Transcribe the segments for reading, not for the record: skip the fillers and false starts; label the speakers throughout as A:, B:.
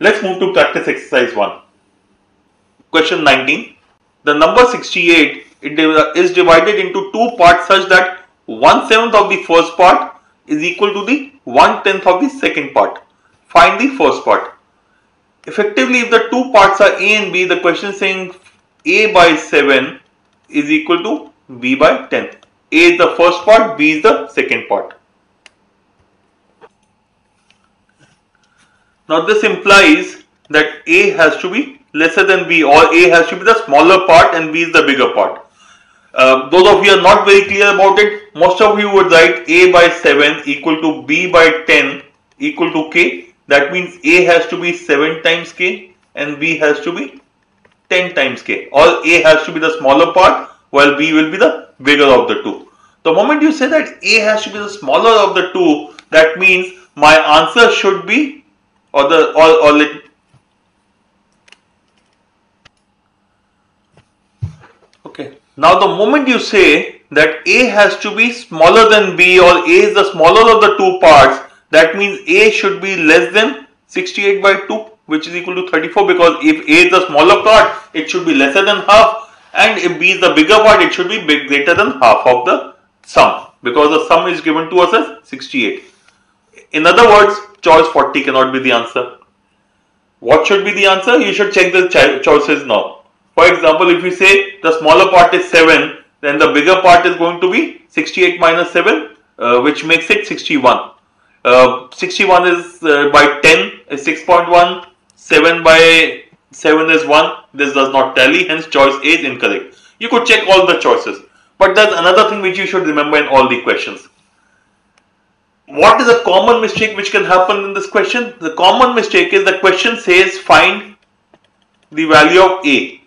A: Let's move to practice exercise 1. Question 19. The number 68 is divided into two parts such that 1/7 of the first part is equal to the 1/10 of the second part. Find the first part. Effectively, if the two parts are A and B, the question is saying A by 7 is equal to B by 10. A is the first part, B is the second part. Now this implies that A has to be lesser than B, or A has to be the smaller part and B is the bigger part. Those of you are not very clear about it, most of you would write A by 7 equal to B by 10 equal to K. That means A has to be 7 times K and B has to be 10 times K. Or A has to be the smaller part while B will be the bigger of the two. The moment you say that A has to be the smaller of the two, that means my answer should be, now the moment you say that A has to be smaller than B, or A is the smaller of the two parts, that means A should be less than 68 by 2, which is equal to 34, because if A is the smaller part, it should be lesser than half, and if B is the bigger part, it should be greater than half of the sum, because the sum is given to us as 68. In other words, choice 40 cannot be the answer. What should be the answer? You should check the choices now. For example, if you say the smaller part is 7, then the bigger part is going to be 68 minus 7, which makes it 61. 61 is by 10 is 6.1, 7 by 7 is 1. This does not tally, hence choice A is incorrect. You could check all the choices. But there's another thing which you should remember in all the questions. What is a common mistake which can happen in this question? The common mistake is the question says find the value of A.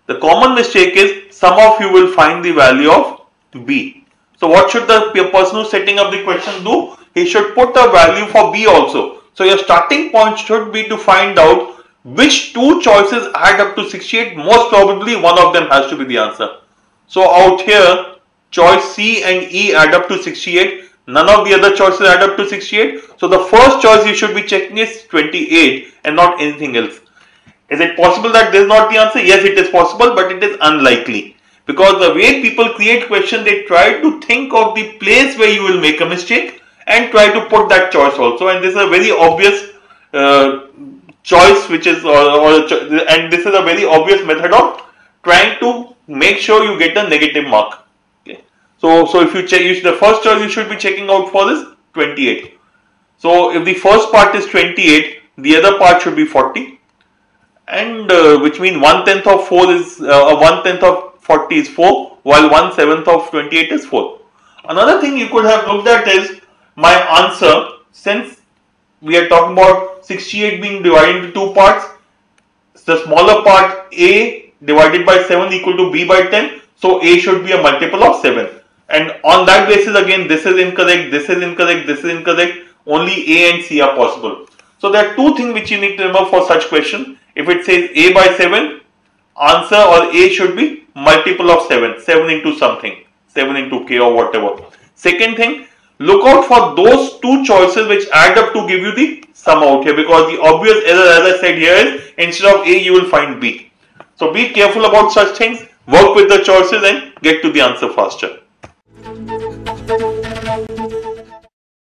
A: The common mistake is some of you will find the value of B. So what should the person who's setting up the question do? He should put a value for B also. So your starting point should be to find out which two choices add up to 68. Most probably one of them has to be the answer. So out here, choice C and E add up to 68. None of the other choices add up to 68. So the first choice you should be checking is 28 and not anything else. Is it possible that this is not the answer? Yes, it is possible, but it is unlikely. Because the way people create questions, they try to think of the place where you will make a mistake and try to put that choice also. And this is a very obvious choice, which is, and this is a very obvious method of trying to make sure you get a negative mark. Okay. So if you check, the first choice you should be checking out for is 28. So if the first part is 28, the other part should be 40. And which means 1/10 of 4 is 1/10 of 40 is 4, while 1/7 of 28 is 4. Another thing you could have looked at is my answer, since we are talking about 68 being divided into two parts, the smaller part A divided by 7 equal to B by 10, so A should be a multiple of 7. And on that basis, again, this is incorrect, this is incorrect, this is incorrect, only A and C are possible. So there are two things which you need to remember for such question. If it says A by 7, answer or A should be multiple of 7, 7 into something, 7 into K or whatever. Second thing, look out for those two choices which add up to give you the sum out here, because the obvious error, as I said here, is instead of A you will find B. So be careful about such things, work with the choices and get to the answer faster.